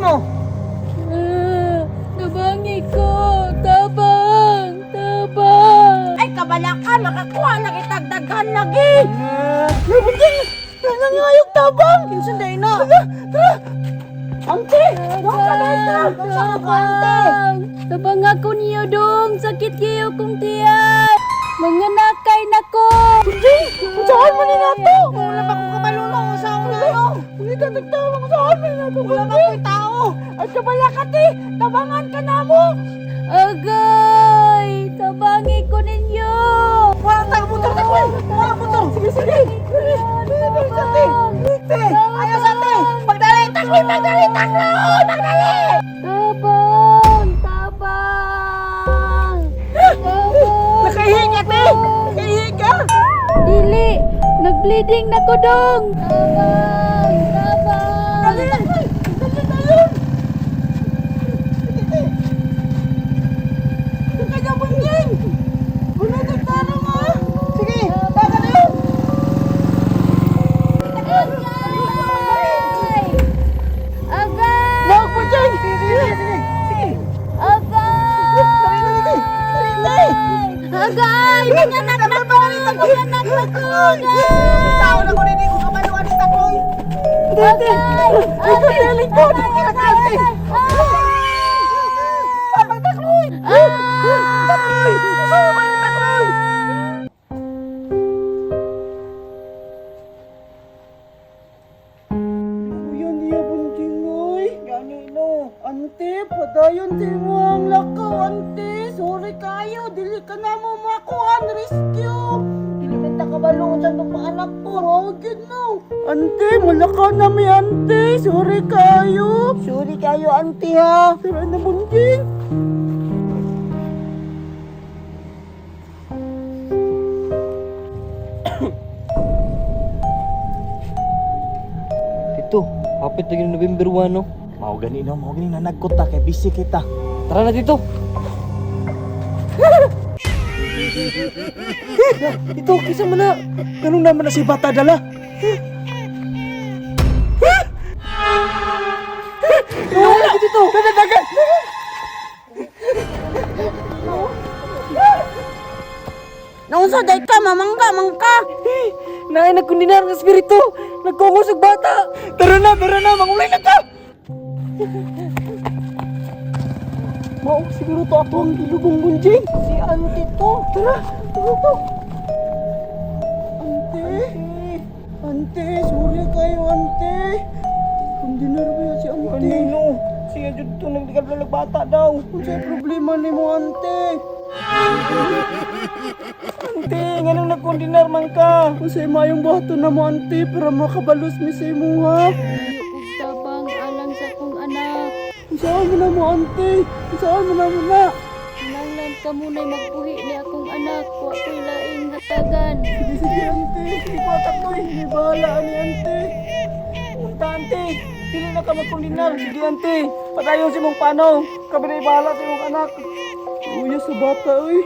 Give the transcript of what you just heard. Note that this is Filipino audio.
mo? Tabangi ko! Tabang! Tabang! Ay, kabala ka! Makakuha na kitagdaghan lagi! Nabunting! Nangangayog tabang! Kinsanday na! Ante! Tabang! Tabang ako niyo dong! Sakit kayo kong tiyan! Mga nakay na ko! Saan mo ni nato? Wala ba kong kabalunong sa una, no? Hindi ka nagtawang saan mo ni nato? Wala ba ko'y tao? Ay kabala ka ti! Tabangan ka na mo! Agay! Tabangi ko ninyo! Wala tayong motor na ko eh! Wala motor! Sige, sige! Te! Ayaw sa te! Magdali! Takloy! Magdali! Takloy! Magdali! Tabang! Tabang! Tabang! Nakahiga te! Nakahiga! Dili! Nag-bleeding na ko dong! Tabang! Tabang! Dali! Dali tayo! Sige te! Ito kanya bunyin! Bunatag talo mo! Sige! Taga na yun! Agay! Agay! Nawag mo dyan! Sige! Sige! Sige! Agay! Dali! Dali! Dali! Agay! Nanganak na ko! Nanganak na ko! Tao na ko hindi ko kabaluan ni Takoy! Agay! Agay! Agay! Agay! Papa Takoy! Takoy! Papa Takoy! Uyan niya buntingoy. Gani no. Ante, padayon din mo ang lakaw, ante. Sorry kayo, dili ka na mo makuhan, rescue. Dili na kabalo sa itong anak ko. Huwag yun no. Ante, malakaw na mi ante. Sorry kayo. Sorry kayo, ante ha. Tara na bunting. Tito, hapit lagi ng November 1, no? Mau gani na nagkot ta kay busy kita. Tara na, Tito! Ito, kisa mo na. Ganun naman na si Bata dala. Wala ko dito. Dagan. Naunsa day ka, mamangka, mangka! Naay nagkundinar ng espiritu. Nagkungusog bata. Tara na, mangulay na ka. Mau siguro to ako ang ilugong bunjing. Si Ante to. Tara to. Ante, sorry kayo, Ante. Kundinar ba yan si Ante? Anino? Siya dyan to nagdigal bata daw. Kung sa'yo problema ni mo, Ante. Ante, nga nang nagkundinar man ka. Kung sa'yo mayong bato na mo, Ante, para makabalos mi sa'yo mo, ha? Tabang alang sa kong anak. Saan mo na mo, Ante? Saan mo na? Nanglan ka muna'y magbuhi ni akong anak. Wa ko'y laing hatagan. Sige, Ante. Sige po, takoy. Hindi bahala ni Ante. Punta, Ante. Dili na ka magkundinar. Sige, Ante. Patayon si mong panaw. Kami na'y bahala sa iyong anak. Uya sa bata, oy.